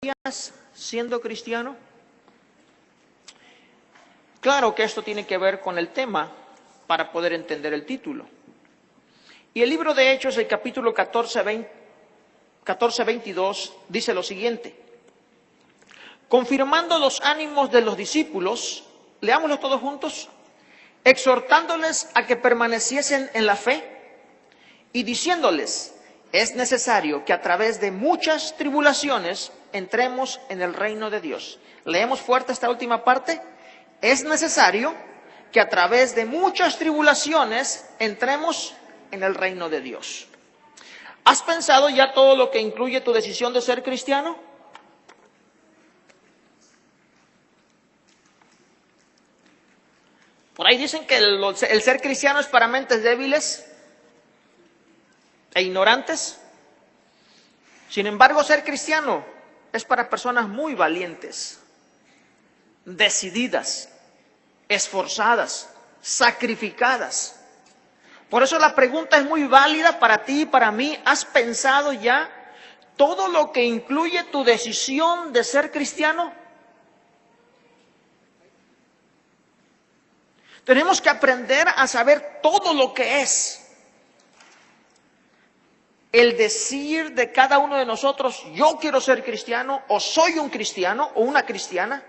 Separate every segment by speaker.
Speaker 1: días siendo cristiano? Claro que esto tiene que ver con el tema para poder entender el título. Y el libro de Hechos, el capítulo 14-22, dice lo siguiente: confirmando los ánimos de los discípulos, leámoslo todos juntos, exhortándoles a que permaneciesen en la fe y diciéndoles: es necesario que a través de muchas tribulaciones entremos en el reino de Dios. Leemos fuerte esta última parte. Es necesario que a través de muchas tribulaciones entremos en el reino de Dios. ¿Has pensado ya todo lo que incluye tu decisión de ser cristiano? Por ahí dicen que el ser cristiano es para mentes débiles e ignorantes. Sin embargo, ser cristiano es para personas muy valientes, decididas, esforzadas, sacrificadas. Por eso la pregunta es muy válida para ti y para mí. ¿Has pensado ya todo lo que incluye tu decisión de ser cristiano? Tenemos que aprender a saber todo lo que es el decir de cada uno de nosotros: yo quiero ser cristiano, o soy un cristiano o una cristiana.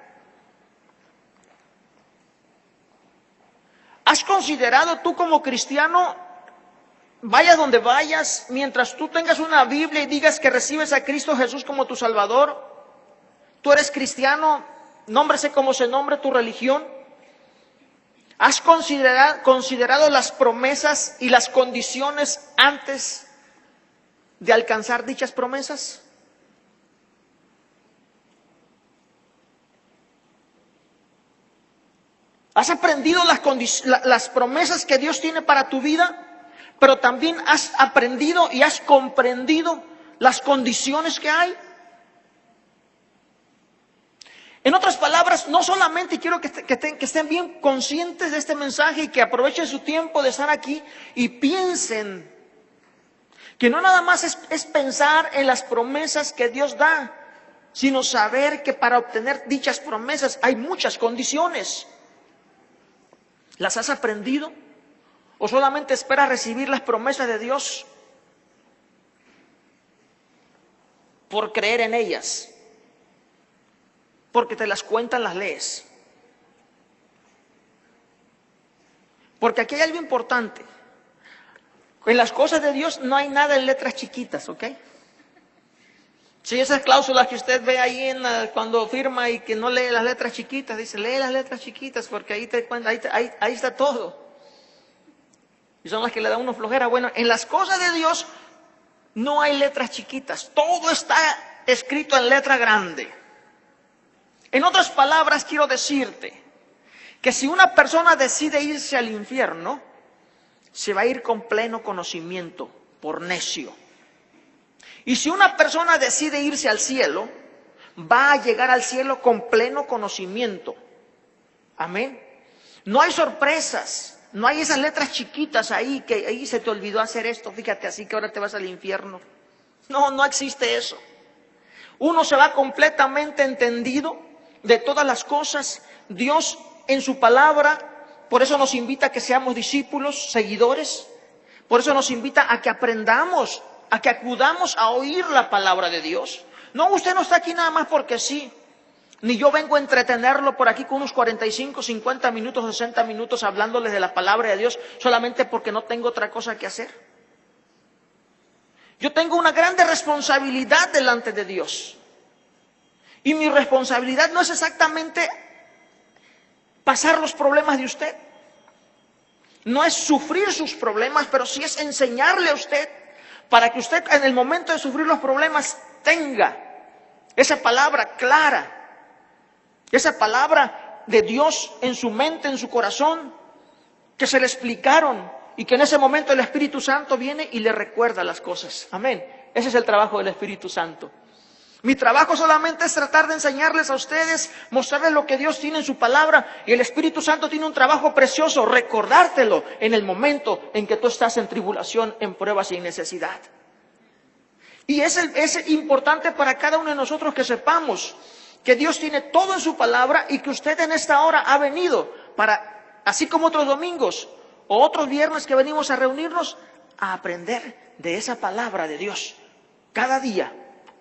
Speaker 1: ¿Has considerado tú como cristiano, vayas donde vayas, mientras tú tengas una Biblia y digas que recibes a Cristo Jesús como tu Salvador, tú eres cristiano, nómbrese como se nombre tu religión? ¿Has considerado las promesas y las condiciones antes de alcanzar dichas promesas? ¿Has aprendido las promesas que Dios tiene para tu vida? Pero también has aprendido y has comprendido las condiciones que hay. En otras palabras, no solamente quiero que estén bien conscientes de este mensaje y que aprovechen su tiempo de estar aquí y piensen que no nada más es pensar en las promesas que Dios da, sino saber que para obtener dichas promesas hay muchas condiciones. ¿Las has aprendido? ¿O solamente esperas recibir las promesas de Dios por creer en ellas? Porque te las cuentan, las lees. Porque aquí hay algo importante. En las cosas de Dios no hay nada en letras chiquitas, ¿ok? Si esas cláusulas que usted ve ahí cuando firma y que no lee las letras chiquitas, dice: lee las letras chiquitas porque ahí te cuenta, ahí está todo. Y son las que le da uno flojera. Bueno, en las cosas de Dios no hay letras chiquitas, todo está escrito en letra grande. En otras palabras, quiero decirte que si una persona decide irse al infierno, se va a ir con pleno conocimiento, por necio. Y si una persona decide irse al cielo, va a llegar al cielo con pleno conocimiento. Amén. No hay sorpresas, no hay esas letras chiquitas ahí, que ahí se te olvidó hacer esto, fíjate, así que ahora te vas al infierno. No existe eso. Uno se va completamente entendido de todas las cosas. Dios en su palabra, por eso nos invita a que seamos discípulos, seguidores. Por eso nos invita a que aprendamos, a que acudamos a oír la palabra de Dios. No, usted no está aquí nada más porque sí. Ni yo vengo a entretenerlo por aquí con unos 45, 50 minutos, 60 minutos hablándoles de la palabra de Dios solamente porque no tengo otra cosa que hacer. Yo tengo una grande responsabilidad delante de Dios. Y mi responsabilidad no es exactamente pasar los problemas de usted. No es sufrir sus problemas, pero sí es enseñarle a usted para que usted en el momento de sufrir los problemas tenga esa palabra clara, esa palabra de Dios en su mente, en su corazón, que se le explicaron y que en ese momento el Espíritu Santo viene y le recuerda las cosas. Amén. Ese es el trabajo del Espíritu Santo. Mi trabajo solamente es tratar de enseñarles a ustedes, mostrarles lo que Dios tiene en su palabra, y el Espíritu Santo tiene un trabajo precioso, recordártelo en el momento en que tú estás en tribulación, en pruebas y en necesidad. Y es importante para cada uno de nosotros que sepamos que Dios tiene todo en su palabra y que usted en esta hora ha venido para, así como otros domingos o otros viernes que venimos a reunirnos, a aprender de esa palabra de Dios. Cada día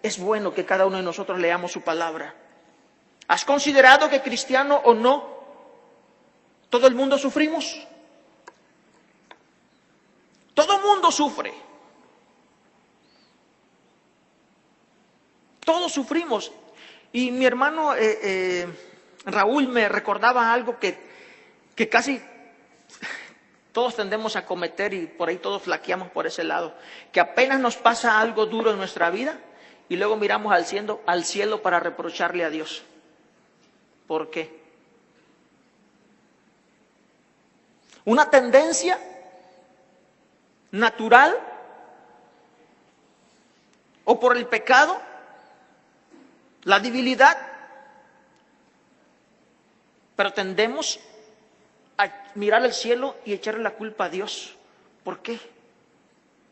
Speaker 1: es bueno que cada uno de nosotros leamos su palabra. ¿Has considerado que cristiano o no, todo el mundo sufrimos? Todo el mundo sufre. Todos sufrimos. Y mi hermano Raúl me recordaba algo que casi todos tendemos a cometer y por ahí todos flaqueamos por ese lado. Que apenas nos pasa algo duro en nuestra vida y luego miramos al cielo para reprocharle a Dios. ¿Por qué? Una tendencia natural o por el pecado, la debilidad, pero tendemos a mirar al cielo y echarle la culpa a Dios. ¿Por qué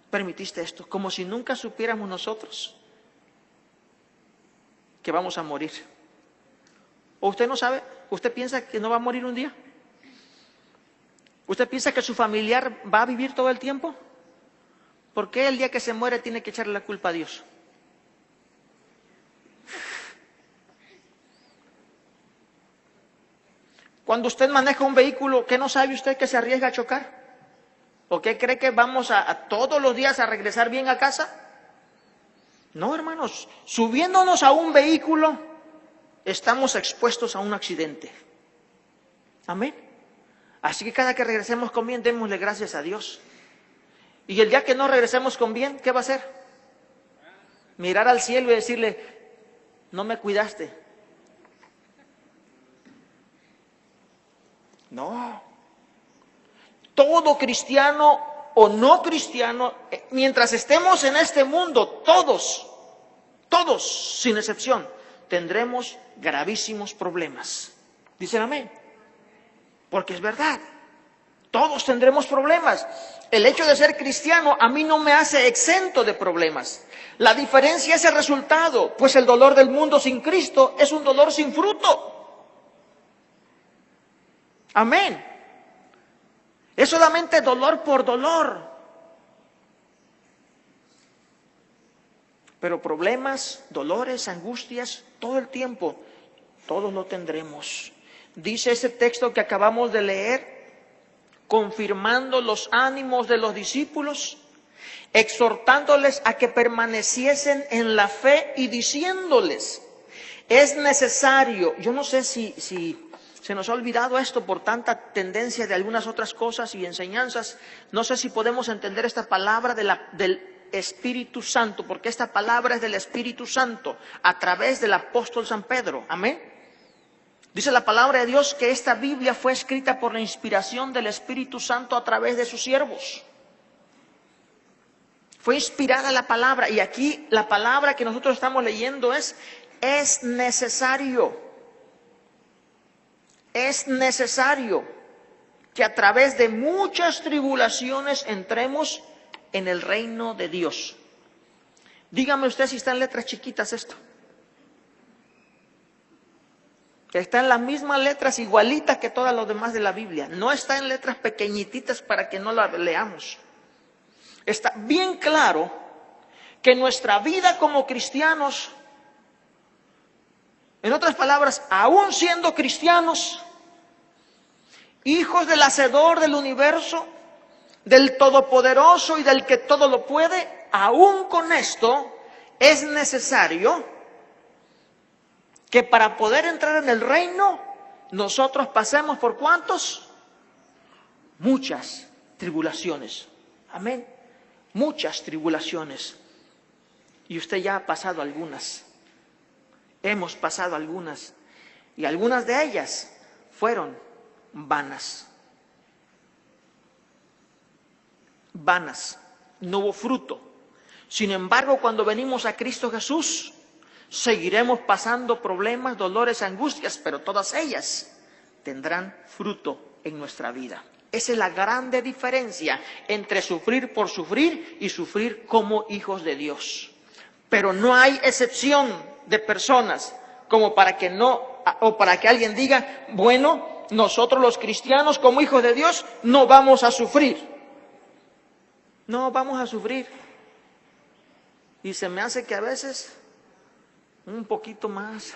Speaker 1: permitiste esto? Como si nunca supiéramos nosotros que vamos a morir. ¿O usted no sabe? ¿Usted piensa que no va a morir un día? ¿Usted piensa que su familiar va a vivir todo el tiempo? ¿Por qué el día que se muere tiene que echarle la culpa a Dios? Cuando usted maneja un vehículo, ¿qué no sabe usted que se arriesga a chocar? ¿O qué cree que vamos a todos los días a regresar bien a casa? No, hermanos, subiéndonos a un vehículo, estamos expuestos a un accidente. Amén. Así que cada que regresemos con bien, démosle gracias a Dios. Y el día que no regresemos con bien, ¿qué va a hacer? Mirar al cielo y decirle, no me cuidaste. No. Todo cristiano o no cristiano, mientras estemos en este mundo, todos, sin excepción, tendremos gravísimos problemas. ¿Dicen amén? Porque es verdad. Todos tendremos problemas. El hecho de ser cristiano a mí no me hace exento de problemas. La diferencia es el resultado, pues el dolor del mundo sin Cristo es un dolor sin fruto. Amén. Es solamente dolor por dolor. Pero problemas, dolores, angustias, todo el tiempo, todos lo tendremos. Dice ese texto que acabamos de leer, confirmando los ánimos de los discípulos, exhortándoles a que permaneciesen en la fe y diciéndoles, es necesario, yo no sé si se nos ha olvidado esto por tanta tendencia de algunas otras cosas y enseñanzas, no sé si podemos entender esta palabra del Espíritu Santo, porque esta palabra es del Espíritu Santo a través del apóstol San Pedro, amén. Dice la palabra de Dios que esta Biblia fue escrita por la inspiración del Espíritu Santo a través de sus siervos. Fue inspirada la palabra y aquí la palabra que nosotros estamos leyendo es necesario. Es necesario que a través de muchas tribulaciones entremos en el reino de Dios. Dígame usted si está en letras chiquitas esto. Está en las mismas letras igualitas que todas las demás de la Biblia. No está en letras pequeñititas para que no la leamos. Está bien claro que nuestra vida como cristianos, en otras palabras, aún siendo cristianos, hijos del Hacedor del universo, del Todopoderoso y del que todo lo puede, aún con esto es necesario que para poder entrar en el reino, nosotros pasemos por ¿cuántos? Muchas tribulaciones. Amén. Muchas tribulaciones. Y usted ya ha pasado algunas. Hemos pasado algunas. Y algunas de ellas fueron vanas. Vanas. No hubo fruto. Sin embargo, cuando venimos a Cristo Jesús, seguiremos pasando problemas, dolores, angustias, pero todas ellas tendrán fruto en nuestra vida. Esa es la grande diferencia entre sufrir por sufrir y sufrir como hijos de Dios. Pero no hay excepción de personas como para que alguien diga, bueno, nosotros los cristianos como hijos de Dios no vamos a sufrir. No vamos a sufrir. Y se me hace que a veces un poquito más,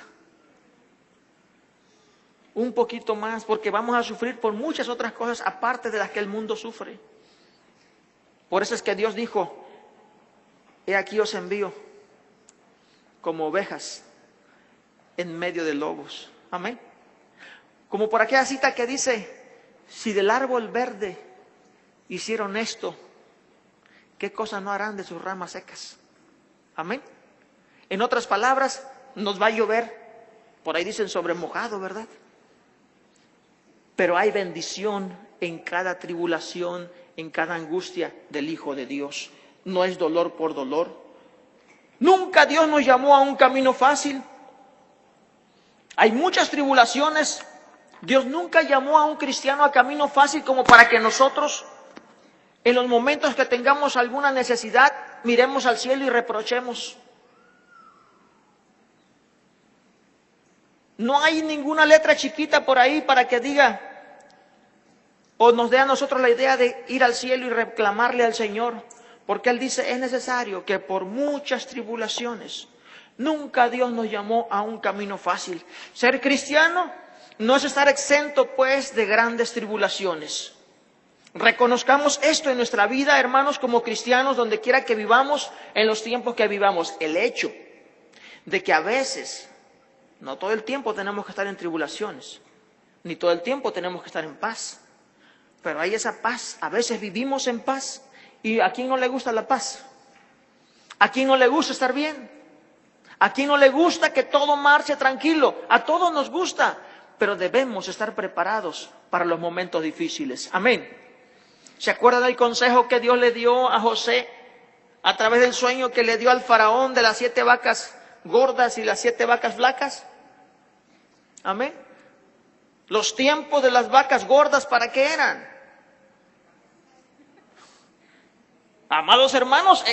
Speaker 1: porque vamos a sufrir por muchas otras cosas aparte de las que el mundo sufre. Por eso es que Dios dijo, he aquí os envío como ovejas en medio de lobos. Amén. Como por aquella cita que dice, si del árbol verde hicieron esto, ¿qué cosas no harán de sus ramas secas? Amén. En otras palabras, nos va a llover, por ahí dicen sobre mojado, ¿verdad? Pero hay bendición en cada tribulación, en cada angustia del Hijo de Dios. No es dolor por dolor. Nunca Dios nos llamó a un camino fácil. Hay muchas tribulaciones. Dios nunca llamó a un cristiano a camino fácil como para que nosotros, en los momentos que tengamos alguna necesidad, miremos al cielo y reprochemos. No hay ninguna letra chiquita por ahí para que diga o nos dé a nosotros la idea de ir al cielo y reclamarle al Señor. Porque Él dice, es necesario que por muchas tribulaciones, nunca Dios nos llamó a un camino fácil. Ser cristiano no es estar exento pues de grandes tribulaciones. Reconozcamos esto en nuestra vida, hermanos, como cristianos, donde quiera que vivamos, en los tiempos que vivamos. El hecho de que a veces, no todo el tiempo tenemos que estar en tribulaciones, ni todo el tiempo tenemos que estar en paz. Pero hay esa paz, a veces vivimos en paz. ¿Y a quién no le gusta la paz? ¿A quién no le gusta estar bien? ¿A quién no le gusta que todo marche tranquilo? A todos nos gusta, pero debemos estar preparados para los momentos difíciles. Amén. ¿Se acuerdan del consejo que Dios le dio a José a través del sueño que le dio al faraón de las 7 vacas gordas y las 7 vacas flacas? Amén. Los tiempos de las vacas gordas, ¿para qué eran? Amados hermanos,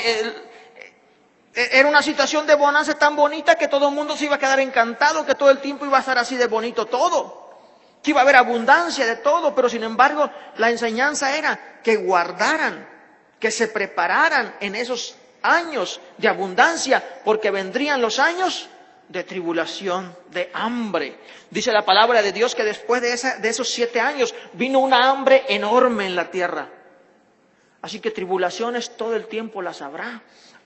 Speaker 1: era una situación de bonanza tan bonita que todo el mundo se iba a quedar encantado, que todo el tiempo iba a estar así de bonito todo, que iba a haber abundancia de todo, pero sin embargo la enseñanza era que guardaran, que se prepararan en esos años de abundancia, porque vendrían los años de tribulación, de hambre. Dice la palabra de Dios que después de esos 7 años vino una hambre enorme en la tierra. Así que tribulaciones todo el tiempo las habrá,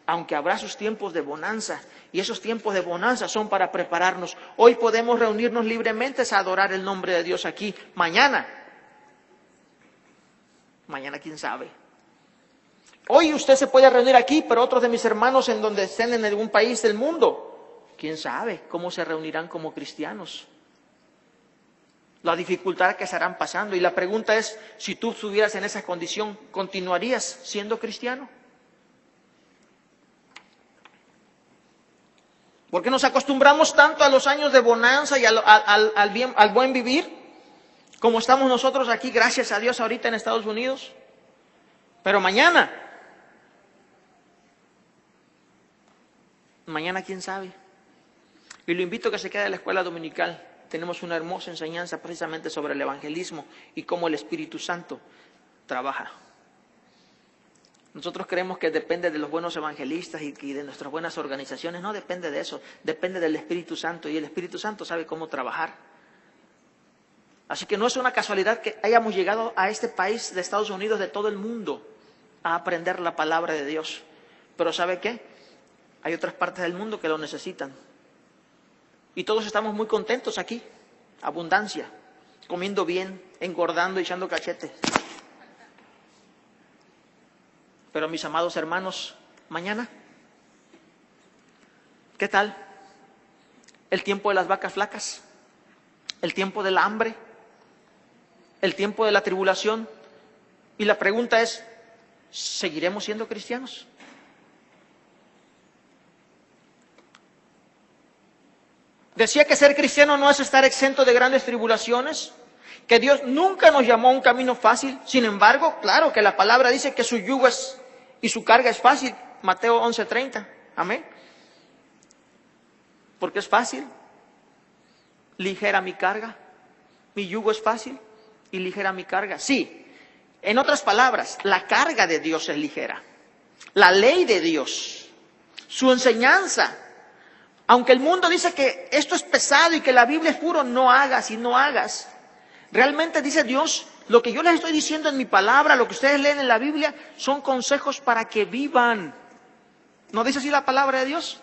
Speaker 1: aunque habrá sus tiempos de bonanza. Y esos tiempos de bonanza son para prepararnos. Hoy podemos reunirnos libremente a adorar el nombre de Dios aquí. Mañana quién sabe. Hoy usted se puede reunir aquí, pero otros de mis hermanos en donde estén en algún país del mundo, quién sabe cómo se reunirán como cristianos. La dificultad que estarán pasando. Y la pregunta es, si tú estuvieras en esa condición, ¿continuarías siendo cristiano? Porque nos acostumbramos tanto a los años de bonanza y al buen vivir, como estamos nosotros aquí, gracias a Dios, ahorita en Estados Unidos. Pero mañana quién sabe. Y lo invito a que se quede en la escuela dominical. Tenemos una hermosa enseñanza precisamente sobre el evangelismo y cómo el Espíritu Santo trabaja. Nosotros creemos que depende de los buenos evangelistas y de nuestras buenas organizaciones. No depende de eso, depende del Espíritu Santo, y el Espíritu Santo sabe cómo trabajar. Así que no es una casualidad que hayamos llegado a este país de Estados Unidos, de todo el mundo, a aprender la palabra de Dios. Pero ¿sabe qué? Hay otras partes del mundo que lo necesitan. Y todos estamos muy contentos aquí, abundancia, comiendo bien, engordando y echando cachetes. Pero mis amados hermanos, mañana, ¿qué tal? El tiempo de las vacas flacas, el tiempo del hambre, el tiempo de la tribulación. Y la pregunta es, ¿seguiremos siendo cristianos? Decía que ser cristiano no es estar exento de grandes tribulaciones, que Dios nunca nos llamó a un camino fácil. Sin embargo, claro que la palabra dice que su yugo y su carga es fácil. Mateo 11:30. Amén. Porque es fácil, ligera mi carga. Mi yugo es fácil y ligera mi carga. Sí, en otras palabras, la carga de Dios es ligera. La ley de Dios, su enseñanza. Aunque el mundo dice que esto es pesado y que la Biblia es puro, no hagas y no hagas. Realmente dice Dios, lo que yo les estoy diciendo en mi palabra, lo que ustedes leen en la Biblia, son consejos para que vivan. ¿No dice así la palabra de Dios?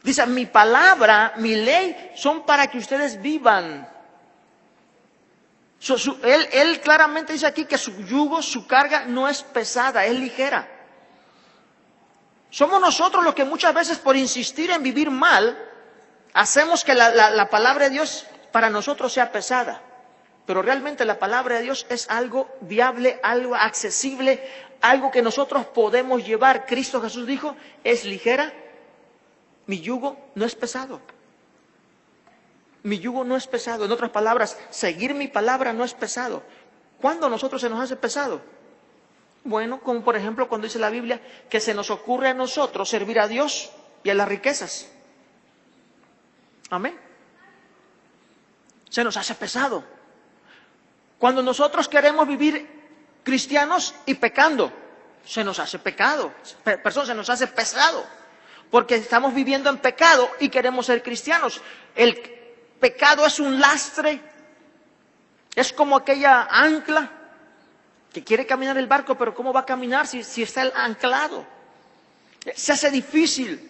Speaker 1: Dice, mi palabra, mi ley, son para que ustedes vivan. Él claramente dice aquí que su yugo, su carga no es pesada, es ligera. Somos nosotros los que muchas veces por insistir en vivir mal, hacemos que la palabra de Dios para nosotros sea pesada. Pero realmente la palabra de Dios es algo viable, algo accesible, algo que nosotros podemos llevar. Cristo Jesús dijo, es ligera, mi yugo no es pesado. Mi yugo no es pesado. En otras palabras, seguir mi palabra no es pesado. ¿Cuándo a nosotros se nos hace pesado? Bueno, como por ejemplo cuando dice la Biblia que se nos ocurre a nosotros servir a Dios y a las riquezas. Amén. Se nos hace pesado. Cuando nosotros queremos vivir cristianos y pecando, se nos hace pecado. Se nos hace pesado. Porque estamos viviendo en pecado y queremos ser cristianos. El pecado es un lastre. Es como aquella ancla que quiere caminar el barco, pero ¿cómo va a caminar si está anclado? Se hace difícil.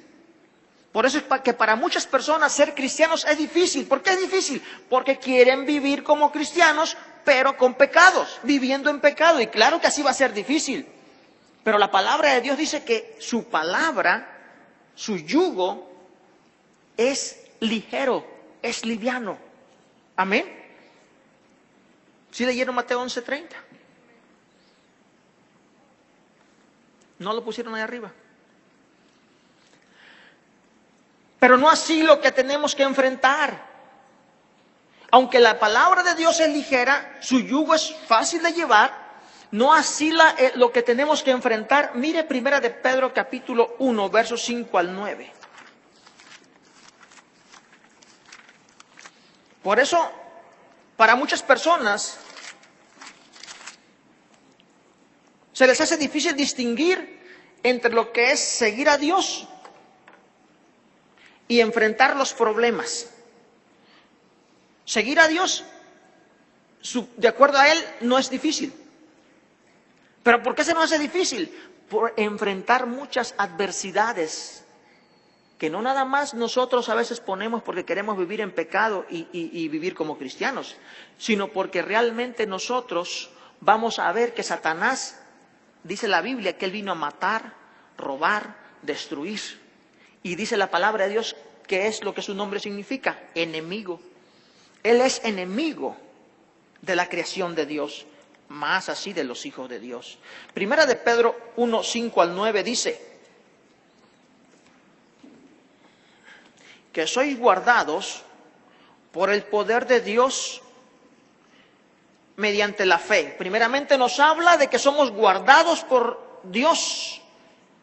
Speaker 1: Por eso es que para muchas personas ser cristianos es difícil. ¿Por qué es difícil? Porque quieren vivir como cristianos, pero con pecados, viviendo en pecado. Y claro que así va a ser difícil. Pero la palabra de Dios dice que su palabra, su yugo, es ligero, es liviano. Amén. ¿Sí leyeron Mateo 11:30? No lo pusieron ahí arriba. Pero no así lo que tenemos que enfrentar. Aunque la palabra de Dios es ligera, su yugo es fácil de llevar, no así lo que tenemos que enfrentar. Mire Primera de Pedro capítulo 1, versos 5 al 9. Por eso, para muchas personas, se les hace difícil distinguir entre lo que es seguir a Dios y enfrentar los problemas. Seguir a Dios, de acuerdo a Él, no es difícil. ¿Pero por qué se nos hace difícil? Por enfrentar muchas adversidades que no nada más nosotros a veces ponemos porque queremos vivir en pecado y vivir como cristianos, sino porque realmente nosotros vamos a ver que Satanás, dice la Biblia, que él vino a matar, robar, destruir. Y dice la palabra de Dios que es lo que su nombre significa, enemigo. Él es enemigo de la creación de Dios, más así de los hijos de Dios. Primera de Pedro 1, 5 al 9 dice que sois guardados por el poder de Dios mediante la fe. Primeramente nos habla de que somos guardados por Dios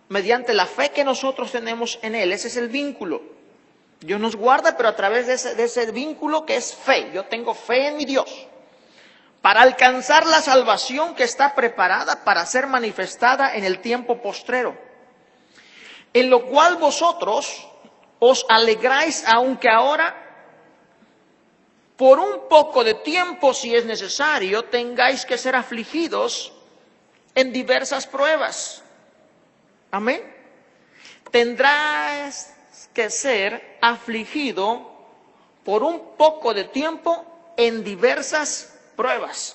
Speaker 1: mediante la fe que nosotros tenemos en Él. Ese es el vínculo. Dios nos guarda, pero a través de ese vínculo que es fe. Yo tengo fe en mi Dios. Para alcanzar la salvación que está preparada para ser manifestada en el tiempo postrero. En lo cual vosotros os alegráis, aunque ahora, por un poco de tiempo, si es necesario, tengáis que ser afligidos en diversas pruebas. Amén. Tendrás que ser afligido por un poco de tiempo en diversas pruebas,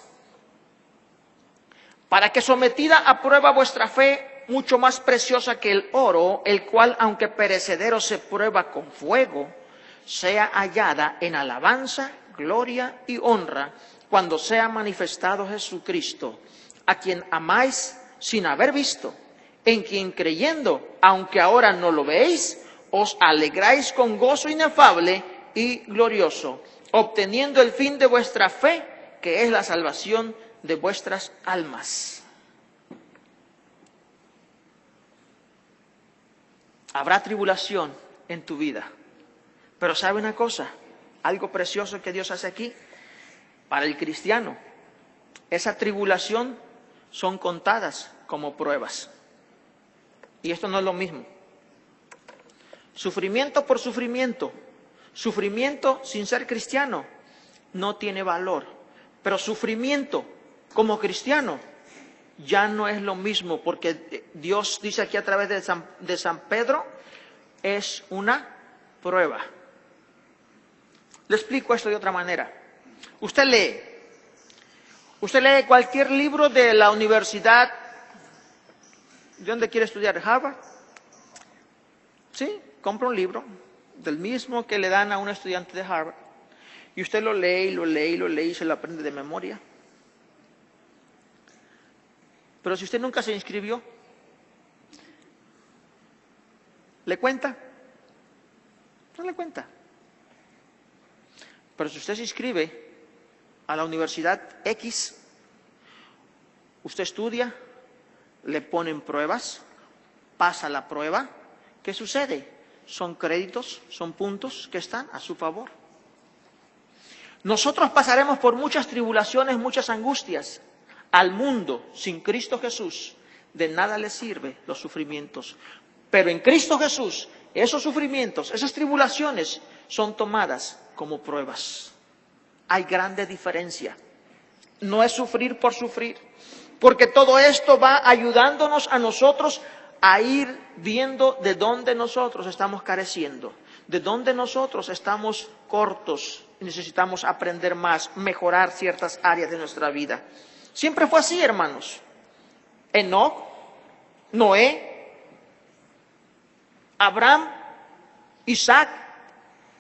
Speaker 1: para que sometida a prueba vuestra fe, mucho más preciosa que el oro, el cual aunque perecedero se prueba con fuego, sea hallada en alabanza, gloria y honra cuando sea manifestado Jesucristo, a quien amáis sin haber visto, en quien creyendo, aunque ahora no lo veéis, os alegráis con gozo inefable y glorioso, obteniendo el fin de vuestra fe, que es la salvación de vuestras almas. Habrá tribulación en tu vida, Pero ¿sabe una cosa? Algo precioso que Dios hace aquí. Para el cristiano, esa tribulación son contadas como pruebas. Y esto no es lo mismo. Sufrimiento por sufrimiento. Sufrimiento sin ser cristiano no tiene valor. Pero sufrimiento como cristiano ya no es lo mismo, porque Dios dice aquí a través de San Pedro, es una prueba. Le explico esto de otra manera. Usted lee cualquier libro de la universidad. ¿De dónde quiere estudiar? ¿Harvard? Sí, compra un libro del mismo que le dan a un estudiante de Harvard. Y usted lo lee, y lo lee, y lo lee, y se lo aprende de memoria. Pero si usted nunca se inscribió, ¿le cuenta? No le cuenta. Pero si usted se inscribe a la universidad X, usted estudia, le ponen pruebas, pasa la prueba, ¿qué sucede? Son créditos, son puntos que están a su favor. Nosotros pasaremos por muchas tribulaciones, muchas angustias. Al mundo sin Cristo Jesús, de nada le sirven los sufrimientos. Pero en Cristo Jesús, esos sufrimientos, esas tribulaciones son tomadas como pruebas. Hay grande diferencia. No es sufrir por sufrir, porque todo esto va ayudándonos a nosotros a ir viendo de dónde nosotros estamos careciendo, de dónde nosotros estamos cortos y necesitamos aprender más, mejorar ciertas áreas de nuestra vida. Siempre fue así, hermanos. Enoc, Noé, Abraham, Isaac,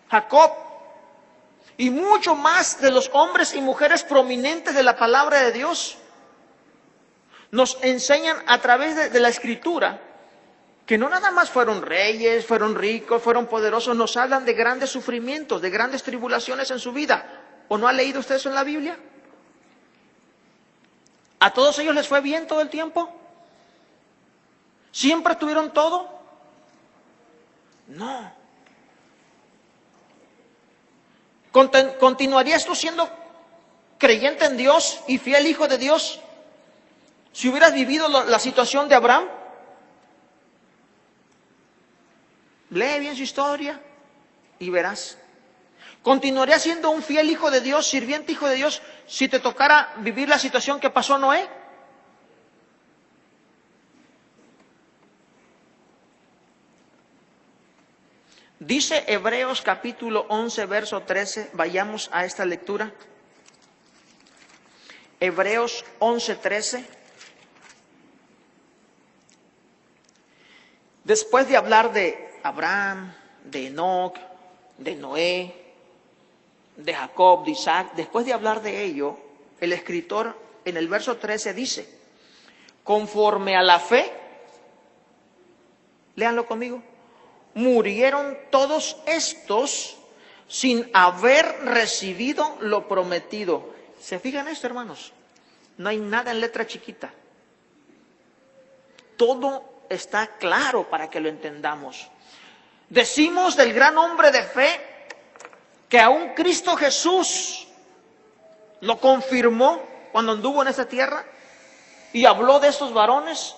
Speaker 1: Jacob y mucho más de los hombres y mujeres prominentes de la palabra de Dios nos enseñan a través de la Escritura que no nada más fueron reyes, fueron ricos, fueron poderosos, nos hablan de grandes sufrimientos, de grandes tribulaciones en su vida. ¿O no ha leído usted eso en la Biblia? ¿A todos ellos les fue bien todo el tiempo? ¿Siempre tuvieron todo? No. ¿Continuarías tú siendo creyente en Dios y fiel hijo de Dios si hubieras vivido la situación de Abraham? Lee bien su historia y verás. ¿Continuarías siendo un fiel hijo de Dios, sirviente hijo de Dios, si te tocara vivir la situación que pasó Noé? Dice Hebreos capítulo 11, verso 13, vayamos a esta lectura. Hebreos 11, 13. Después de hablar de Abraham, de Enoc, de Noé, de Jacob, de Isaac, después de hablar de ello, el escritor en el verso 13 dice, conforme a la fe, léanlo conmigo, murieron todos estos sin haber recibido lo prometido. ¿Se fijan esto, hermanos? No hay nada en letra chiquita. Todo está claro para que lo entendamos. Decimos del gran hombre de fe que aún Cristo Jesús lo confirmó cuando anduvo en esta tierra y habló de estos varones.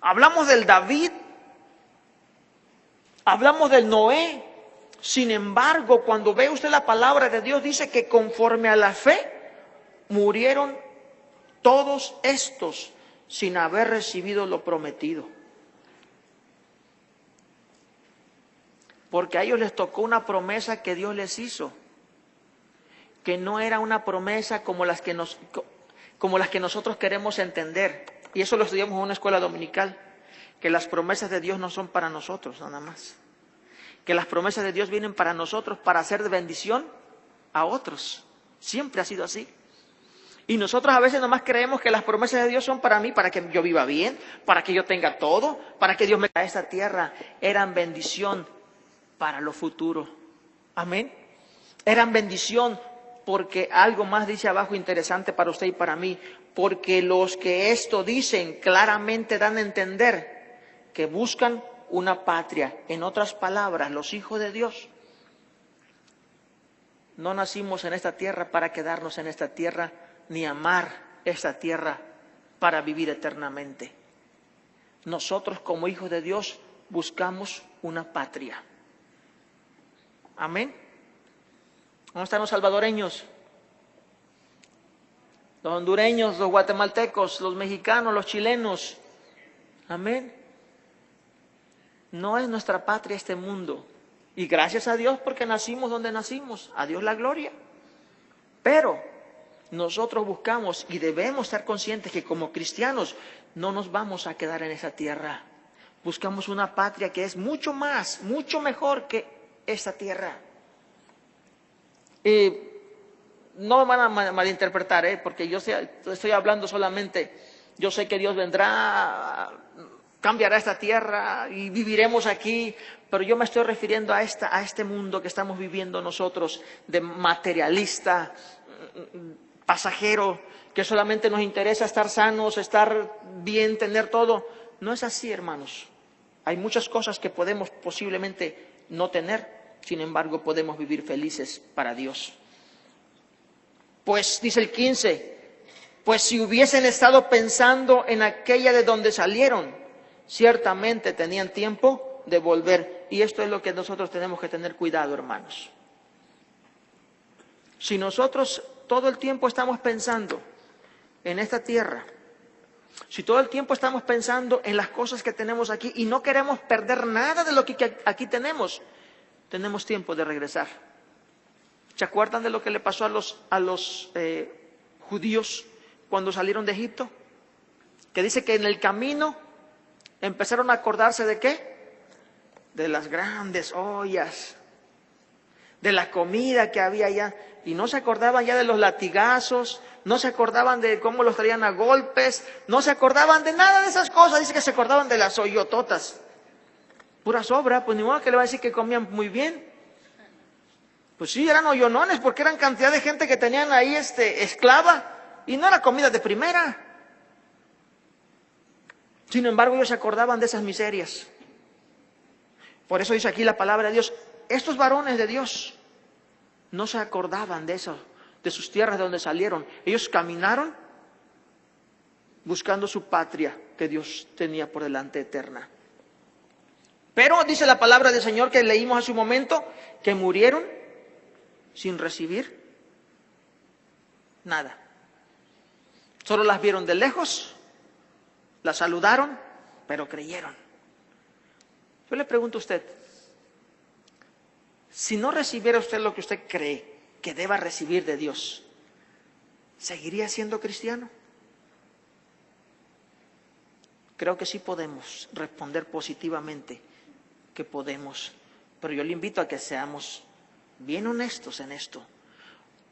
Speaker 1: Hablamos del David, hablamos del Noé. Sin embargo, cuando ve usted la palabra de Dios, dice que conforme a la fe murieron todos estos sin haber recibido lo prometido. Porque a ellos les tocó una promesa que Dios les hizo, que no era una promesa como las que nosotros queremos entender. Y eso lo estudiamos en una escuela dominical, que las promesas de Dios no son para nosotros nada más. Que las promesas de Dios vienen para nosotros para hacer de bendición a otros. Siempre ha sido así. Y nosotros a veces nomás creemos que las promesas de Dios son para mí, para que yo viva bien, para que yo tenga todo, para que Dios me traiga a esta tierra. Eran bendición para lo futuro. Amén. Eran bendición porque algo más dice abajo interesante para usted y para mí. Porque los que esto dicen claramente dan a entender que buscan una patria. En otras palabras, los hijos de Dios no nacimos en esta tierra para quedarnos en esta tierra, ni amar esta tierra para vivir eternamente. Nosotros como hijos de Dios buscamos una patria. Amén. ¿Dónde están los salvadoreños? Los hondureños, los guatemaltecos, los mexicanos, los chilenos. Amén. No es nuestra patria este mundo. Y gracias a Dios porque nacimos donde nacimos. A Dios la gloria. Pero nosotros buscamos y debemos estar conscientes que como cristianos no nos vamos a quedar en esa tierra. Buscamos una patria que es mucho más, mucho mejor que esta tierra. Y no me van a malinterpretar, porque yo estoy hablando solamente, yo sé que Dios vendrá, cambiará esta tierra y viviremos aquí, pero yo me estoy refiriendo a este mundo que estamos viviendo nosotros, de materialista, pasajero, que solamente nos interesa estar sanos, estar bien, tener todo. No es así, hermanos. Hay muchas cosas que podemos posiblemente no tener, sin embargo podemos vivir felices para Dios. Pues dice el 15, pues si hubiesen estado pensando en aquella de donde salieron, ciertamente tenían tiempo de volver. Y esto es lo que nosotros tenemos que tener cuidado, hermanos. Si nosotros todo el tiempo estamos pensando en esta tierra, si todo el tiempo estamos pensando en las cosas que tenemos aquí y no queremos perder nada de lo que aquí tenemos tiempo de regresar. ¿Se acuerdan de lo que le pasó a los judíos cuando salieron de Egipto? Que dice que en el camino empezaron a acordarse ¿de qué? De las grandes ollas, de la comida que había allá. Y no se acordaban ya de los latigazos, no se acordaban de cómo los traían a golpes, no se acordaban de nada de esas cosas. Dice que se acordaban de las ollototas. Pura sobra, pues ni modo que le va a decir que comían muy bien. Pues sí, eran ollonones porque eran cantidad de gente que tenían ahí esclava y no era comida de primera. Sin embargo, ellos se acordaban de esas miserias. Por eso dice aquí la palabra de Dios, estos varones de Dios no se acordaban de eso, de sus tierras de donde salieron. Ellos caminaron buscando su patria que Dios tenía por delante eterna. Pero dice la palabra del Señor que leímos hace un momento, que murieron sin recibir nada. Solo las vieron de lejos, las saludaron, pero creyeron. Yo le pregunto a usted, si no recibiera usted lo que usted cree que deba recibir de Dios, ¿seguiría siendo cristiano? Creo que sí podemos responder positivamente que podemos, pero yo le invito a que seamos bien honestos en esto,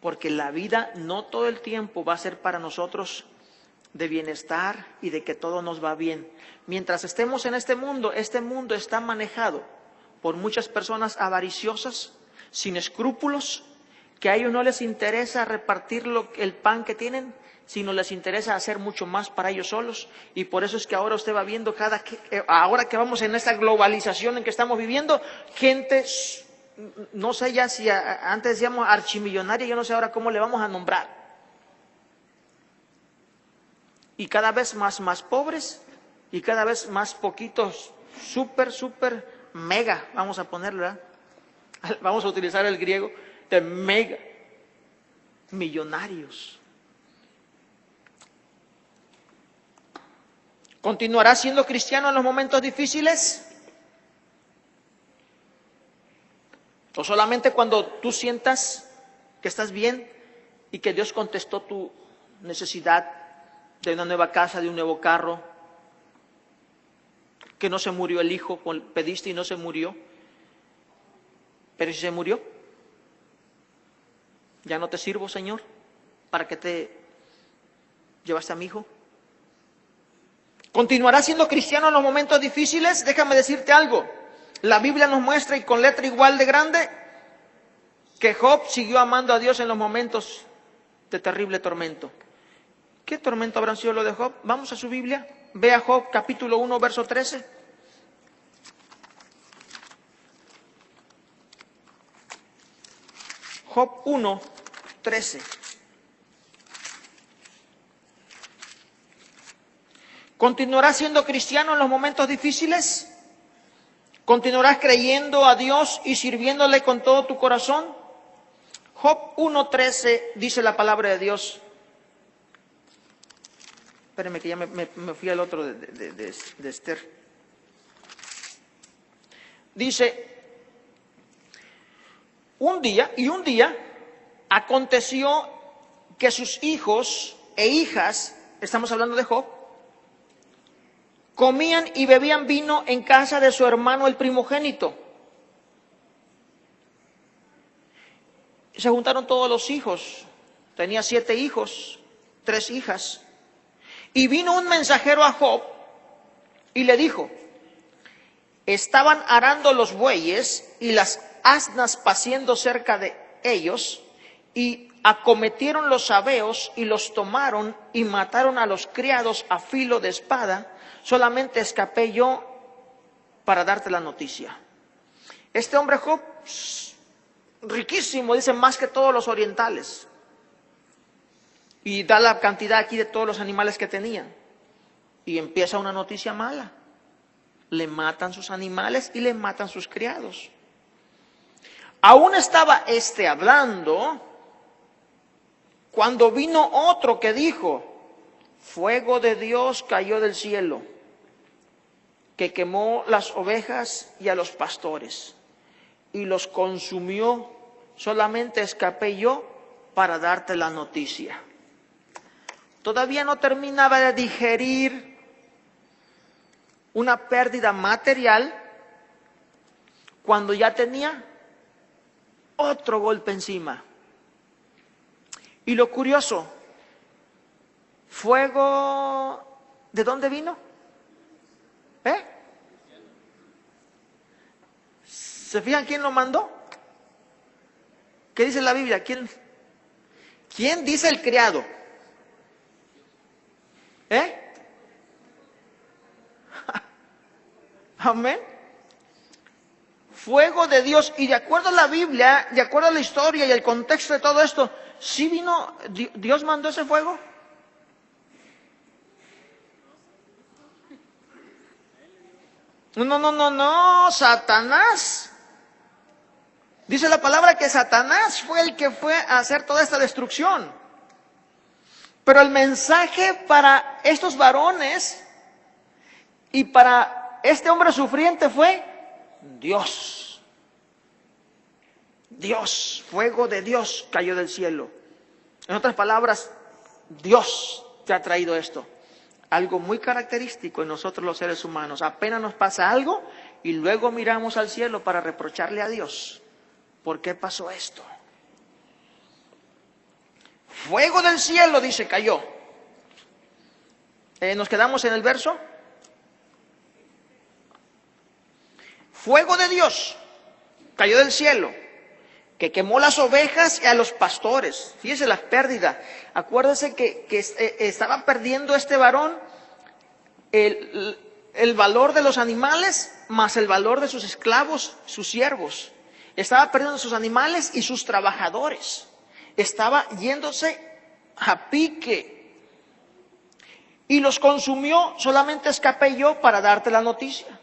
Speaker 1: porque la vida no todo el tiempo va a ser para nosotros de bienestar y de que todo nos va bien. Mientras estemos en este mundo está manejado por muchas personas avariciosas, sin escrúpulos, que a ellos no les interesa repartir el pan que tienen, sino les interesa hacer mucho más para ellos solos. Y por eso es que ahora usted va viendo ahora que vamos en esta globalización en que estamos viviendo, gente, no sé ya si antes decíamos archimillonaria, yo no sé ahora cómo le vamos a nombrar. Y cada vez más pobres y cada vez más poquitos, súper mega, vamos a ponerlo, ¿verdad? Vamos a utilizar el griego de mega millonarios. ¿Continuarás siendo cristiano en los momentos difíciles? ¿O solamente cuando tú sientas que estás bien y que Dios contestó tu necesidad de una nueva casa, de un nuevo carro, que no se murió el hijo, pediste y no se murió? Pero si se murió, ya no te sirvo, Señor, ¿para qué te llevaste a mi hijo? ¿Continuarás siendo cristiano en los momentos difíciles? Déjame decirte algo. La Biblia nos muestra, y con letra igual de grande, que Job siguió amando a Dios en los momentos de terrible tormento. ¿Qué tormento habrán sido lo de Job? Vamos a su Biblia. Ve a Job capítulo 1, verso 13. Job 1:13. ¿Continuarás siendo cristiano en los momentos difíciles? ¿Continuarás creyendo a Dios y sirviéndole con todo tu corazón? Job 1:13 dice la palabra de Dios. Espérenme que ya me fui al otro de Esther. Dice, un día aconteció que sus hijos e hijas, estamos hablando de Job, comían y bebían vino en casa de su hermano el primogénito. Se juntaron todos los hijos, tenía 7 hijos, 3 hijas. Y vino un mensajero a Job y le dijo, estaban arando los bueyes y las asnas paciendo cerca de ellos, y acometieron los sabeos y los tomaron y mataron a los criados a filo de espada. Solamente escapé yo para darte la noticia. Este hombre Job, riquísimo, dice, más que todos los orientales. Y da la cantidad aquí de todos los animales que tenía. Y empieza una noticia mala. Le matan sus animales y le matan sus criados. Aún estaba hablando cuando vino otro que dijo, fuego de Dios cayó del cielo, que quemó las ovejas y a los pastores, y los consumió. Solamente escapé yo para darte la noticia. Todavía no terminaba de digerir una pérdida material cuando ya tenía otro golpe encima. Y lo curioso, fuego, ¿de dónde vino? ¿Se fijan quién lo mandó? ¿Qué dice la Biblia? ¿Quién dice el criado? Amén. Fuego de Dios. Y de acuerdo a la Biblia, de acuerdo a la historia y el contexto de todo esto, ¿sí vino, Dios mandó ese fuego? No, Satanás. Dice la palabra que Satanás fue el que fue a hacer toda esta destrucción. Pero el mensaje para estos varones y para este hombre sufriente fue Dios. Dios, fuego de Dios cayó del cielo. En otras palabras, Dios te ha traído esto. Algo muy característico en nosotros los seres humanos. Apenas nos pasa algo y luego miramos al cielo para reprocharle a Dios. ¿Por qué pasó esto? Fuego del cielo, dice, cayó. Nos quedamos en el verso. Fuego de Dios cayó del cielo, que quemó las ovejas y a los pastores. Fíjese la pérdida. Acuérdese que estaba perdiendo este varón el valor de los animales más el valor de sus esclavos, sus siervos. Estaba perdiendo sus animales y sus trabajadores. Estaba yéndose a pique. Y los consumió. Solamente escapé yo para darte la noticia.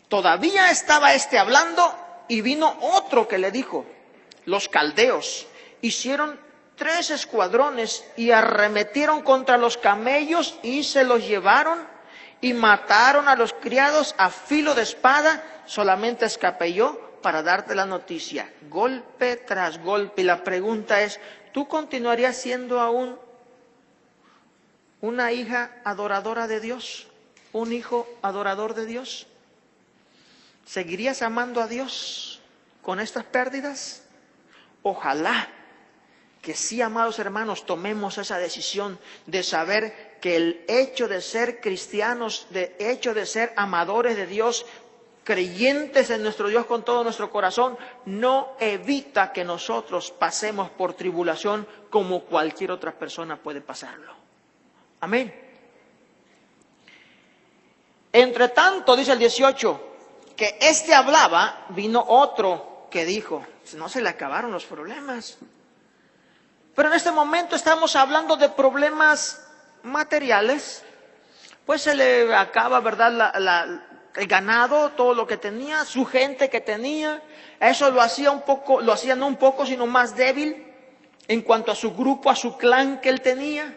Speaker 1: Todavía estaba hablando y vino otro que le dijo, los caldeos hicieron 3 escuadrones y arremetieron contra los camellos y se los llevaron y mataron a los criados a filo de espada. Solamente escapé yo para darte la noticia. Golpe tras golpe. Y la pregunta es, ¿tú continuarías siendo aún una hija adoradora de Dios? ¿Un hijo adorador de Dios? ¿Seguirías amando a Dios con estas pérdidas? Ojalá que sí, amados hermanos, tomemos esa decisión de saber que el hecho de ser cristianos, de hecho de ser amadores de Dios, creyentes en nuestro Dios con todo nuestro corazón, no evita que nosotros pasemos por tribulación como cualquier otra persona puede pasarlo. Amén. Entre tanto, dice el 18, que hablaba, vino otro ¿qué dijo? No se le acabaron los problemas. Pero en este momento estamos hablando de problemas materiales. Pues se le acaba, ¿verdad?, el ganado, todo lo que tenía, su gente que tenía. Eso lo hacía no un poco, sino más débil en cuanto a su grupo, a su clan que él tenía.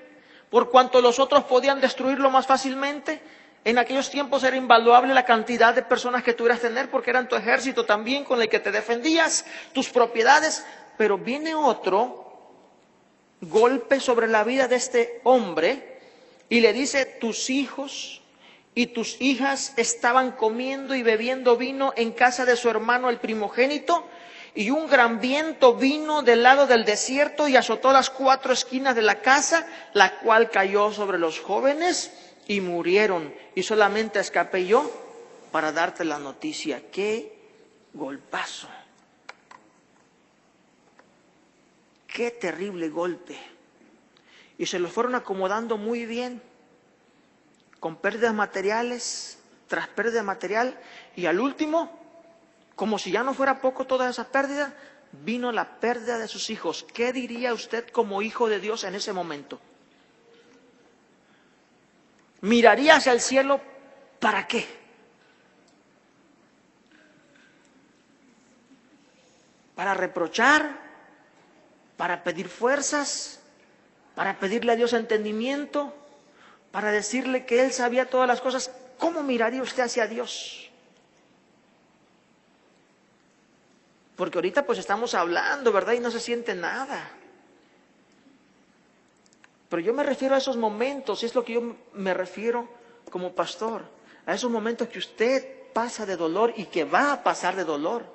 Speaker 1: Por cuanto los otros podían destruirlo más fácilmente. En aquellos tiempos era invaluable la cantidad de personas que tuvieras tener, porque eran tu ejército también con el que te defendías, tus propiedades. Pero viene otro golpe sobre la vida de este hombre y le dice: tus hijos y tus hijas estaban comiendo y bebiendo vino en casa de su hermano el primogénito, y un gran viento vino del lado del desierto y azotó las 4 esquinas de la casa, la cual cayó sobre los jóvenes y murieron, y solamente escapé yo para darte la noticia. ¡Qué golpazo! ¡Qué terrible golpe! Y se los fueron acomodando muy bien, con pérdidas materiales tras pérdida material, y al último, como si ya no fuera poco toda esa pérdida, vino la pérdida de sus hijos. ¿Qué diría usted como hijo de Dios en ese momento? ¿Miraría hacia el cielo para qué? ¿Para reprochar? ¿Para pedir fuerzas? ¿Para pedirle a Dios entendimiento? ¿Para decirle que Él sabía todas las cosas? ¿Cómo miraría usted hacia Dios? Porque ahorita pues estamos hablando, ¿verdad? Y no se siente nada. Pero yo me refiero a esos momentos, y es lo que yo me refiero como pastor, a esos momentos que usted pasa de dolor y que va a pasar de dolor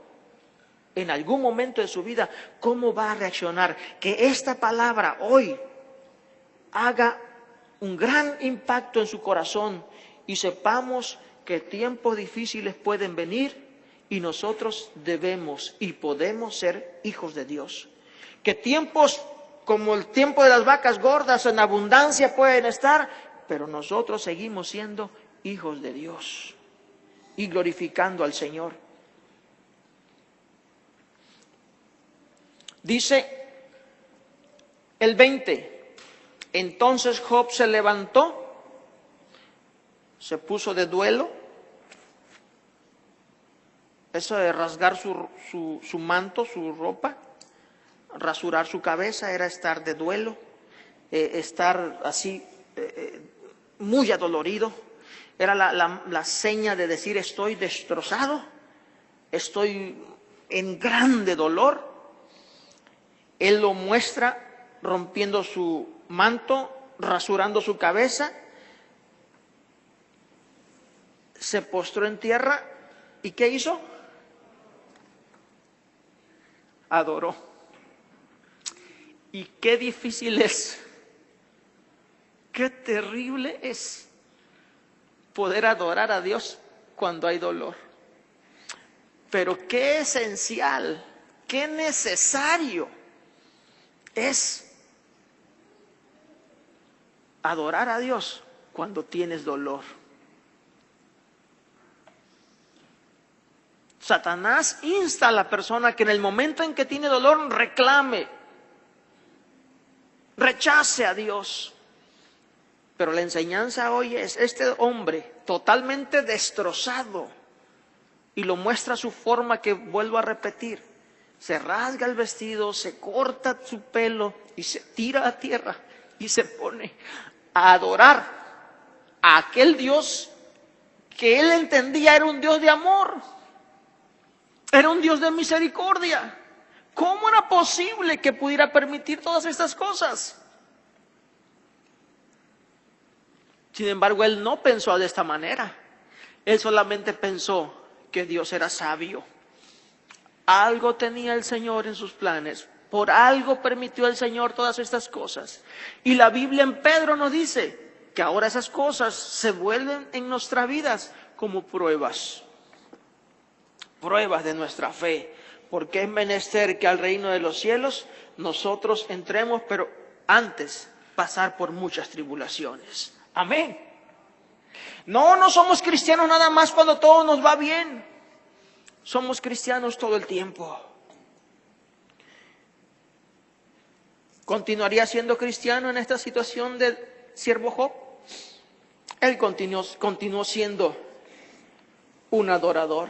Speaker 1: en algún momento de su vida. ¿Cómo va a reaccionar? Que esta palabra hoy haga un gran impacto en su corazón y sepamos que tiempos difíciles pueden venir y nosotros debemos y podemos ser hijos de Dios. Que tiempos como el tiempo de las vacas gordas en abundancia pueden estar, pero nosotros seguimos siendo hijos de Dios y glorificando al Señor. Dice el 20, entonces Job se levantó, se puso de duelo. Eso de rasgar su manto, su ropa, rasurar su cabeza, era estar de duelo, estar así muy adolorido. Era la seña de decir: estoy destrozado, estoy en grande dolor. Él lo muestra rompiendo su manto, rasurando su cabeza, se postró en tierra y ¿qué hizo? Adoró. Y qué difícil es, qué terrible es poder adorar a Dios cuando hay dolor. Pero qué esencial, qué necesario es adorar a Dios cuando tienes dolor. Satanás insta a la persona que en el momento en que tiene dolor reclame, rechace a Dios. Pero la enseñanza hoy es: este hombre totalmente destrozado, y lo muestra su forma, que vuelvo a repetir, se rasga el vestido, se corta su pelo y se tira a tierra y se pone a adorar a aquel Dios que él entendía era un Dios de amor, era un Dios de misericordia. ¿Cómo era posible que pudiera permitir todas estas cosas? Sin embargo, él no pensó de esta manera. Él solamente pensó que Dios era sabio. Algo tenía el Señor en sus planes. Por algo permitió el Señor todas estas cosas. Y la Biblia en Pedro nos dice que ahora esas cosas se vuelven en nuestras vidas como pruebas. Pruebas de nuestra fe. Porque es menester que al reino de los cielos nosotros entremos, pero antes pasar por muchas tribulaciones. Amén. No somos cristianos nada más cuando todo nos va bien. Somos cristianos todo el tiempo. ¿Continuaría siendo cristiano en esta situación del siervo Job? Él continuó siendo un adorador,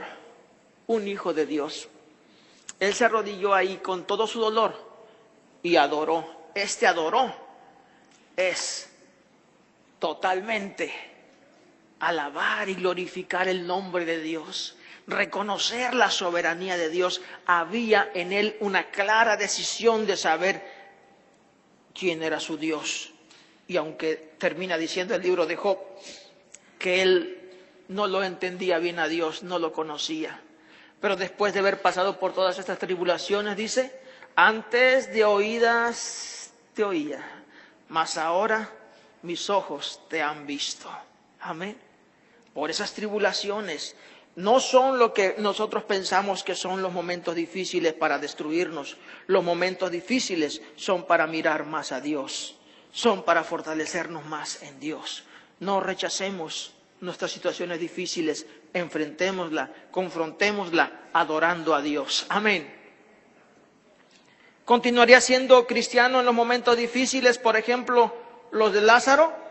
Speaker 1: un hijo de Dios. Él se arrodilló ahí con todo su dolor y adoró. Adoró es totalmente alabar y glorificar el nombre de Dios, reconocer la soberanía de Dios. Había en él una clara decisión de saber quién era su Dios. Y aunque termina diciendo el libro de Job que él no lo entendía bien a Dios, no lo conocía, pero después de haber pasado por todas estas tribulaciones, dice, antes de oídas te oía, mas ahora mis ojos te han visto. Amén. Por esas tribulaciones, no son lo que nosotros pensamos que son los momentos difíciles para destruirnos. Los momentos difíciles son para mirar más a Dios, son para fortalecernos más en Dios. No rechacemos nuestras situaciones difíciles, enfrentémosla, confrontémosla adorando a Dios. Amén. ¿Continuaría siendo cristiano en los momentos difíciles, por ejemplo, los de Lázaro?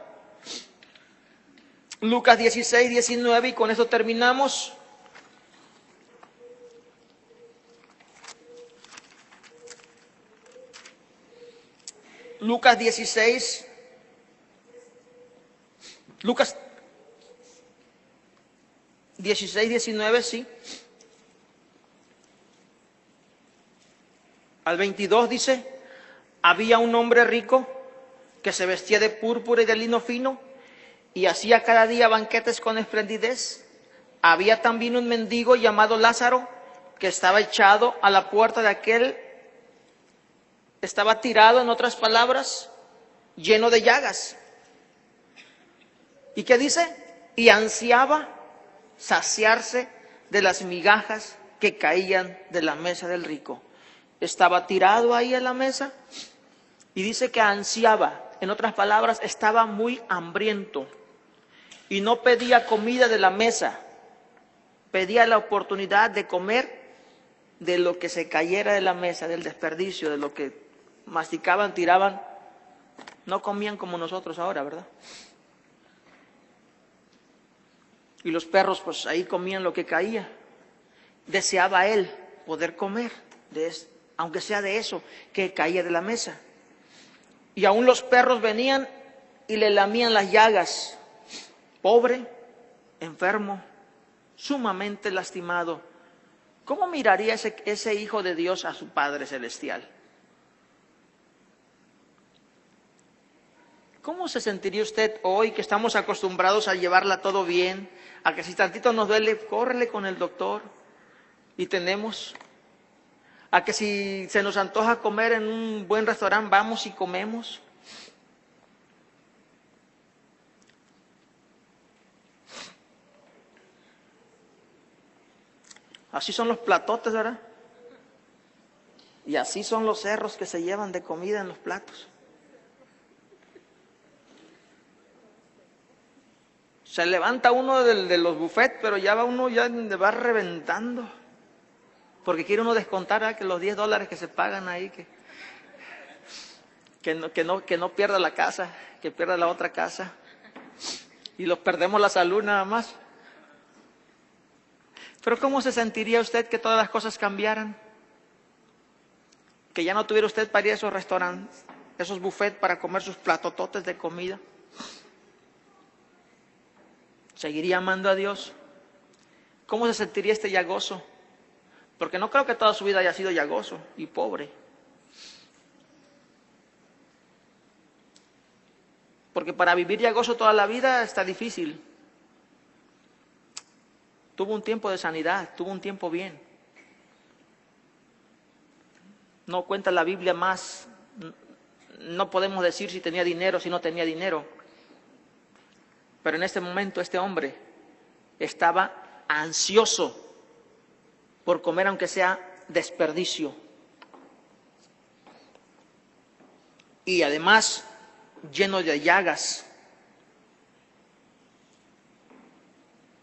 Speaker 1: Lucas 16, 19, y con esto terminamos. Lucas 16, Lucas 16, 19, sí. Al 22 dice, había un hombre rico que se vestía de púrpura y de lino fino y hacía cada día banquetes con esplendidez. Había también un mendigo llamado Lázaro que estaba echado a la puerta de aquel, estaba tirado, en otras palabras, lleno de llagas. ¿Y qué dice? Y ansiaba saciarse de las migajas que caían de la mesa del rico. Estaba tirado ahí en la mesa y dice que ansiaba, en otras palabras, estaba muy hambriento y no pedía comida de la mesa, pedía la oportunidad de comer de lo que se cayera de la mesa, del desperdicio, de lo que masticaban, tiraban. No comían como nosotros ahora, ¿verdad? Y los perros pues ahí comían lo que caía. Deseaba él poder comer de eso, aunque sea de eso que caía de la mesa. Y aún los perros venían y le lamían las llagas. Pobre, enfermo, sumamente lastimado. ¿Cómo miraría ese hijo de Dios a su Padre Celestial? ¿Cómo se sentiría usted hoy que estamos acostumbrados a llevarla todo bien? A que si tantito nos duele, córrele con el doctor y tenemos. A que si se nos antoja comer en un buen restaurante, vamos y comemos. Así son los platotes, ¿verdad? Y así son los cerros que se llevan de comida en los platos. Se levanta uno de los buffets, pero ya va uno, ya va reventando. Porque quiere uno descontar, ¿verdad? Que los $10 que se pagan ahí, que no pierda la casa, que pierda la otra casa. Y los perdemos la salud nada más. Pero ¿cómo se sentiría usted que todas las cosas cambiaran? Que ya no tuviera usted para ir a esos restaurantes, esos buffets para comer sus platototes de comida. ¿Seguiría amando a Dios? ¿Cómo se sentiría este llagoso? Porque no creo que toda su vida haya sido llagoso y pobre. Porque para vivir llagoso toda la vida está difícil. Tuvo un tiempo de sanidad, tuvo un tiempo bien. No cuenta la Biblia más, no podemos decir si tenía dinero, si no tenía dinero. Pero en este momento este hombre estaba ansioso por comer, aunque sea desperdicio. Y además lleno de llagas.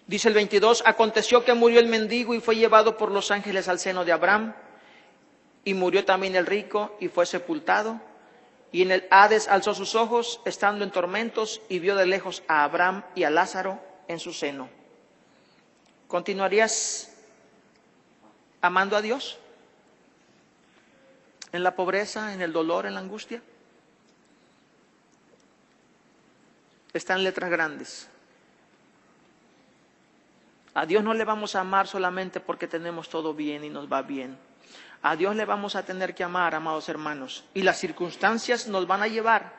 Speaker 1: Dice el 22, aconteció que murió el mendigo y fue llevado por los ángeles al seno de Abraham, y murió también el rico y fue sepultado. Y en el Hades alzó sus ojos, estando en tormentos, y vio de lejos a Abraham y a Lázaro en su seno. ¿Continuarías amando a Dios? ¿En la pobreza, en el dolor, en la angustia? Está en letras grandes. A Dios no le vamos a amar solamente porque tenemos todo bien y nos va bien. A Dios le vamos a tener que amar, amados hermanos. Y las circunstancias nos van a llevar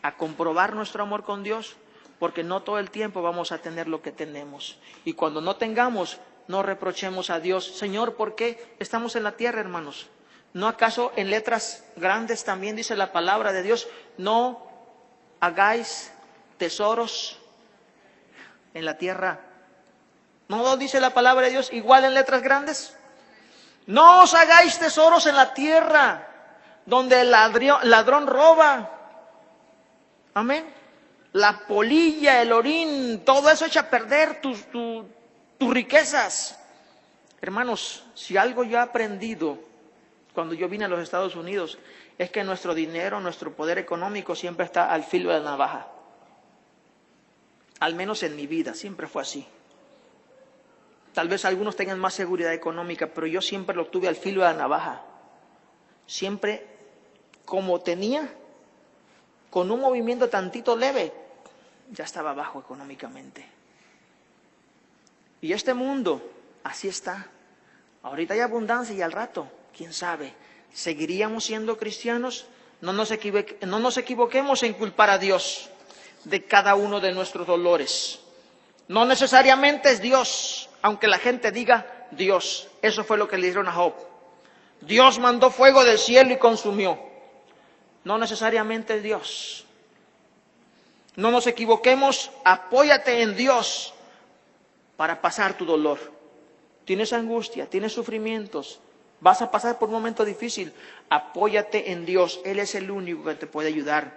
Speaker 1: a comprobar nuestro amor con Dios, porque no todo el tiempo vamos a tener lo que tenemos. Y cuando no tengamos, no reprochemos a Dios. Señor, ¿por qué estamos en la tierra, hermanos? ¿No acaso en letras grandes también dice la palabra de Dios? No hagáis tesoros en la tierra. ¿No dice la palabra de Dios igual en letras grandes? No os hagáis tesoros en la tierra, donde el ladrón roba. Amén. La polilla, el orín, todo eso echa a perder tus riquezas. Hermanos, si algo yo he aprendido cuando yo vine a los Estados Unidos, es que nuestro dinero, nuestro poder económico siempre está al filo de la navaja. Al menos en mi vida, siempre fue así. Tal vez algunos tengan más seguridad económica, pero yo siempre lo tuve al filo de la navaja. Siempre, como tenía, con un movimiento tantito leve, ya estaba bajo económicamente. Y este mundo, así está. Ahorita hay abundancia y al rato, quién sabe, ¿seguiríamos siendo cristianos? No nos equivoquemos en culpar a Dios de cada uno de nuestros dolores. No necesariamente es Dios, aunque la gente diga Dios. Eso fue lo que le dijeron a Job. Dios mandó fuego del cielo y consumió. No necesariamente es Dios. No nos equivoquemos, apóyate en Dios para pasar tu dolor. Tienes angustia, tienes sufrimientos, vas a pasar por un momento difícil. Apóyate en Dios, Él es el único que te puede ayudar.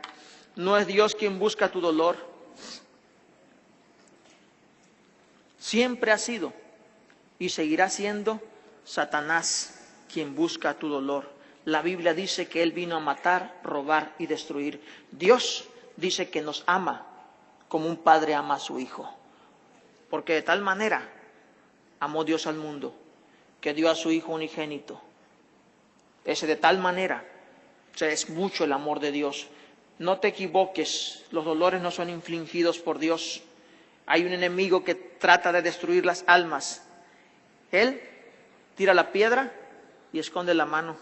Speaker 1: No es Dios quien busca tu dolor. Siempre ha sido y seguirá siendo Satanás quien busca tu dolor. La Biblia dice que Él vino a matar, robar y destruir. Dios dice que nos ama como un padre ama a su hijo. Porque de tal manera amó Dios al mundo, que dio a su hijo unigénito. Ese de tal manera, o sea, es mucho el amor de Dios. No te equivoques, los dolores no son infligidos por Dios. Hay un enemigo que trata de destruir las almas. Él tira la piedra y esconde la mano.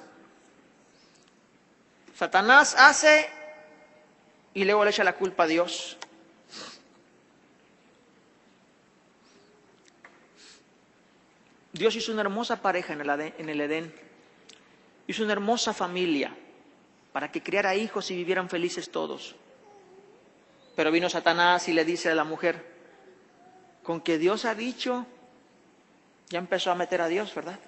Speaker 1: Satanás hace y luego le echa la culpa a Dios. Dios hizo una hermosa pareja en el Edén. Hizo una hermosa familia para que criara hijos y vivieran felices todos. Pero vino Satanás y le dice a la mujer, con que Dios ha dicho, ya empezó a meter a Dios, ¿verdad?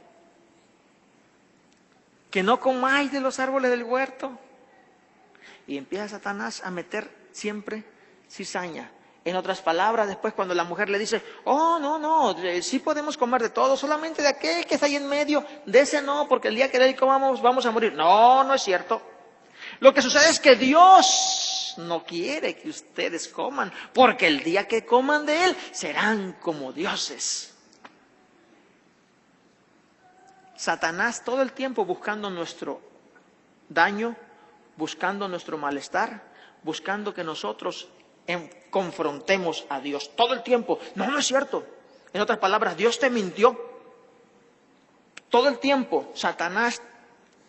Speaker 1: Que no comáis de los árboles del huerto. Y empieza Satanás a meter siempre cizaña. En otras palabras, después cuando la mujer le dice, oh, no, sí podemos comer de todo, solamente de aquel que está ahí en medio, de ese no, porque el día que de él comamos vamos a morir. No, no es cierto. Lo que sucede es que Dios no quiere que ustedes coman, porque el día que coman de Él serán como dioses. Satanás todo el tiempo buscando nuestro daño, buscando nuestro malestar, buscando que nosotros confrontemos a Dios. Todo el tiempo. No es cierto. En otras palabras, Dios te mintió. Todo el tiempo Satanás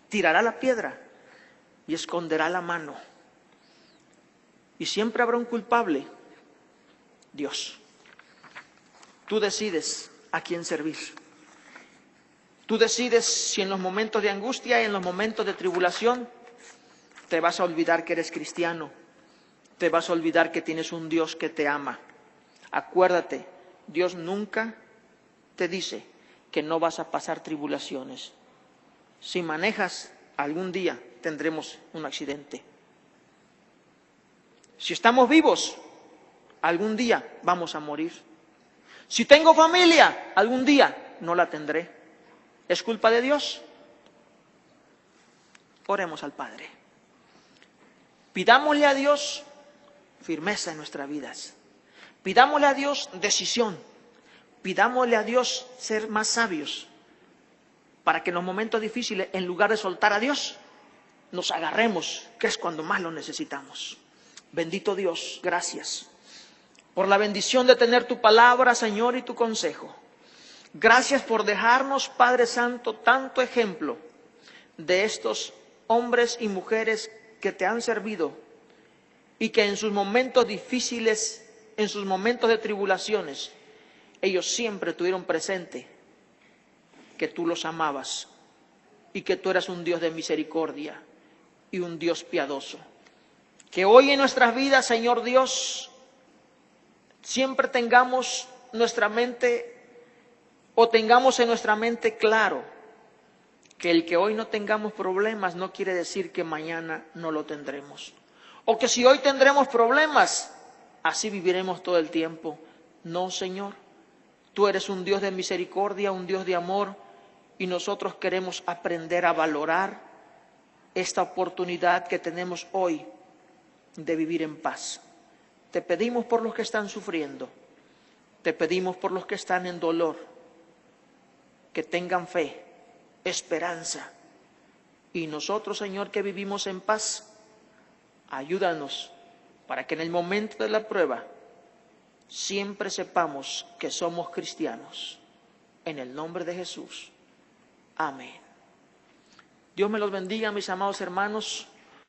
Speaker 1: tirará la piedra y esconderá la mano. Y siempre habrá un culpable, Dios. Tú decides a quién servir. Tú decides si en los momentos de angustia y en los momentos de tribulación te vas a olvidar que eres cristiano. Te vas a olvidar que tienes un Dios que te ama. Acuérdate, Dios nunca te dice que no vas a pasar tribulaciones. Si manejas, algún día tendremos un accidente. Si estamos vivos, algún día vamos a morir. Si tengo familia, algún día no la tendré. ¿Es culpa de Dios? Oremos al Padre. Pidámosle a Dios firmeza en nuestras vidas. Pidámosle a Dios decisión. Pidámosle a Dios ser más sabios para que en los momentos difíciles, en lugar de soltar a Dios, nos agarremos, que es cuando más lo necesitamos. Bendito Dios, gracias por la bendición de tener tu palabra, Señor, y tu consejo. Gracias por dejarnos, Padre Santo, tanto ejemplo de estos hombres y mujeres que te han servido y que en sus momentos difíciles, en sus momentos de tribulaciones, ellos siempre tuvieron presente que tú los amabas y que tú eras un Dios de misericordia y un Dios piadoso. Que hoy en nuestras vidas, Señor Dios, siempre tengamos nuestra mente o tengamos en nuestra mente claro que el que hoy no tengamos problemas no quiere decir que mañana no lo tendremos. O que si hoy tendremos problemas, así viviremos todo el tiempo. No, Señor, tú eres un Dios de misericordia, un Dios de amor, y nosotros queremos aprender a valorar esta oportunidad que tenemos hoy de vivir en paz. Te pedimos por los que están sufriendo, te pedimos por los que están en dolor, que tengan fe, esperanza. Y nosotros, Señor, que vivimos en paz, ayúdanos para que en el momento de la prueba siempre sepamos que somos cristianos. En el nombre de Jesús. Amén. Dios me los bendiga, mis amados hermanos.